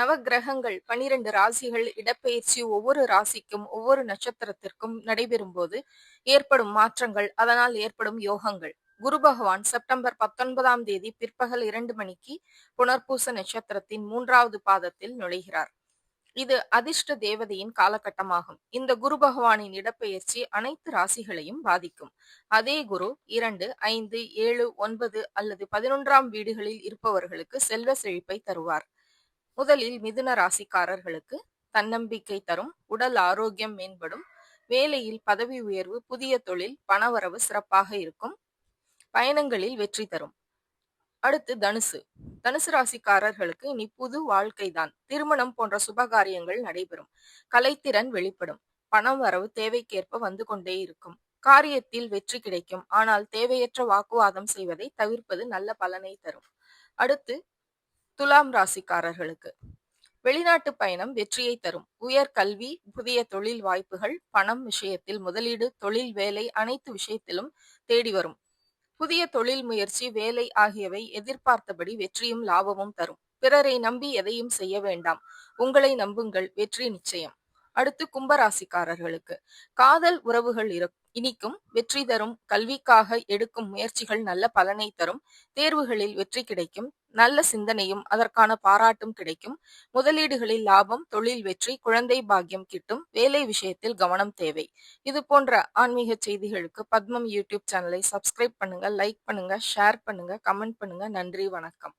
நவக்கிரகங்கள் 12 ராசிகள் இடப்பெயர்ச்சி ஒவ்வொரு ராசிக்கும் ஒவ்வொரு நட்சத்திரத்திற்கும் நடைபெறும் போது ஏற்படும் மாற்றங்கள், அதனால் ஏற்படும் யோகங்கள். குரு பகவான் செப்டம்பர் 19ஆம் தேதி பிற்பகல் 2 மணிக்கு புனர்பூச நட்சத்திரத்தின் 3வது பாதத்தில் நுழைகிறார். இது அதிர்ஷ்ட தேவதையின் காலகட்டமாகும். இந்த குரு பகவானின் இடப்பெயர்ச்சி அனைத்து ராசிகளையும் பாதிக்கும். அதே குரு 2, 5, 7, 9 அல்லது 11ஆம் வீடுகளில் இருப்பவர்களுக்கு செல்வ செழிப்பை தருவார். முதலில் மிதுன ராசிக்காரர்களுக்கு தன்னம்பிக்கை தரும், உடல் ஆரோக்கியம் மேம்படும், வேலையில் பதவி உயர்வு, புதிய தொழில், பணவரவு சிறப்பாக இருக்கும், பயணங்களில் வெற்றி தரும். அடுத்து தனுசு. தனுசு ராசிக்காரர்களுக்கு இனி புது வாழ்க்கைதான். திருமணம் போன்ற சுபகாரியங்கள் நடைபெறும். கலைத்திறன் வெளிப்படும். பணம் வரவு தேவைக்கேற்ப வந்து கொண்டே இருக்கும். காரியத்தில் வெற்றி கிடைக்கும். ஆனால் தேவையற்ற வாக்குவாதம் செய்வதை தவிர்ப்பது நல்ல பலனை தரும். அடுத்து துலாம் ராசிக்காரர்களுக்கு வெளிநாட்டு பயணம் வெற்றியை தரும். உயர் கல்வி, புதிய தொழில் வாய்ப்புகள், பணம் விஷயத்தில் முதலீடு, தொழில், வேலை அனைத்து விஷயத்திலும் தேடி வரும். புதிய தொழில் முயற்சி, வேலை ஆகியவை எதிர்பார்த்தபடி வெற்றியும் லாபமும் தரும். பிறரை நம்பி எதையும் செய்ய வேண்டாம். உங்களை நம்புங்கள், வெற்றி நிச்சயம். அடுத்து கும்பராசிக்காரர்களுக்கு காதல் உறவுகள் இனிக்கும், வெற்றி தரும். கல்விக்காக எடுக்கும் முயற்சிகள் நல்ல பலனை தரும். தேர்வுகளில் வெற்றி கிடைக்கும். நல்ல சிந்தனையும் அதற்கான பாராட்டும் கிடைக்கும். முதலீடுகளில் லாபம், தொழில் வெற்றி, குழந்தை பாக்கியம் கிட்டும். வேலை விஷயத்தில் கவனம் தேவை. இது போன்ற ஆன்மீக செய்திகளுக்கு பத்மம் யூடியூப் சேனலை சப்ஸ்கிரைப் பண்ணுங்க, லைக் பண்ணுங்க, ஷேர் பண்ணுங்க, கமெண்ட் பண்ணுங்க. நன்றி, வணக்கம்.